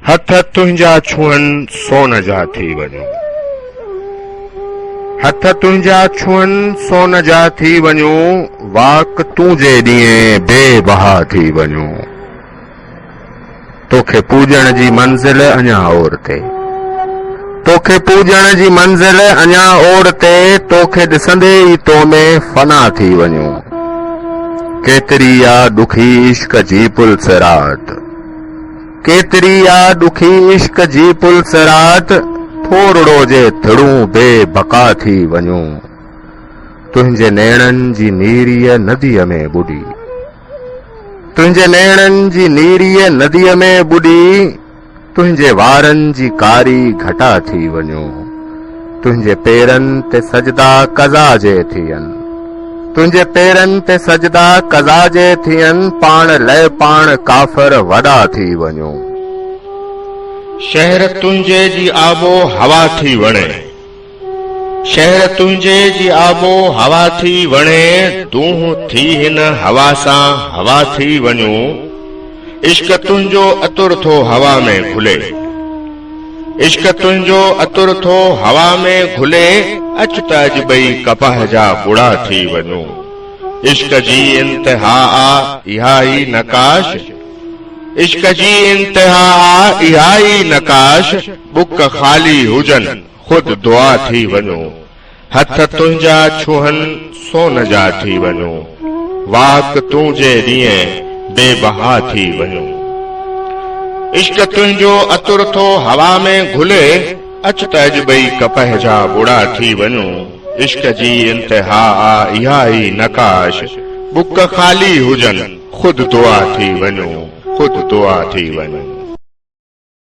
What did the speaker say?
हथ तुंहिंजा छुअनि सोन जा थी वञो। हथ तुंहिंजा छुअनि सोन जा थी वञो। वाक तूं जे ॾींहं बेबहा थी वञो। तोखे पूॼण जी मंज़िल अञा ओर ते। तोखे पूॼण जी मंज़िल अञा ओर ते। तोखे ॾिसंदे ई तो में फना थी वञो। केतिरी आ ॾुखी इश्क जी पुलसरात। केतिरी आ ॾुखी इश्क जी पुलसरात। थोरड़ो जे थिड़ूं बेबका थी वञो। तुंहिंजे नेणनि जी नीरीअ नदीअ में बुॾी। तुंहिंजे नेणनि जी नीरीअ नदीअ में बुॾी। तुंहिंजे वारनि जी कारी घटा थी वञो। तुंहिंजे पेरनि ते सजदा क़ज़ा जे थियनि। तुंहिंजे पेरनि ते सजदा क़ज़ा जे थियनि। पाण लय पाण काफ़र वॾा थी वञो। शहर तुंहिंजे जी आबो हवा थी वणे। शहर तुंहिंजे जी आबो हवा थी वणे। तूं थी हिन हवा सां हवा थी वञो। इश्क तुंहिंजो अतुर थो हवा में घुले। इश्क तुंहिंजो अतुर थो हवा में घुले। अच त अॼु ॿई कपह जा बुड़ा थी वञो। इश्क जी इंतिहा आ इहा ई नकाश। इश्क जी इंतिहा आ इहा ई नकाश। बुक ख़ाली हुजनि खुद दुआ थी वञो। हथ तुंहिंजा छुहनि सोन जा थी वञो। वाक तूं जे ॾींहं बेबहा थी वञो। इश्क तुंहिंजो अतुर थो हवा में घुले। अच त अॼु ॿई कपह जा बुड़ा थी वञो। इश्क जी इंतिहा आ इहा ई नकाश। बुक ख़ाली हुजनि खुद दुआ थी वञो। खुद दुआ थी वञो।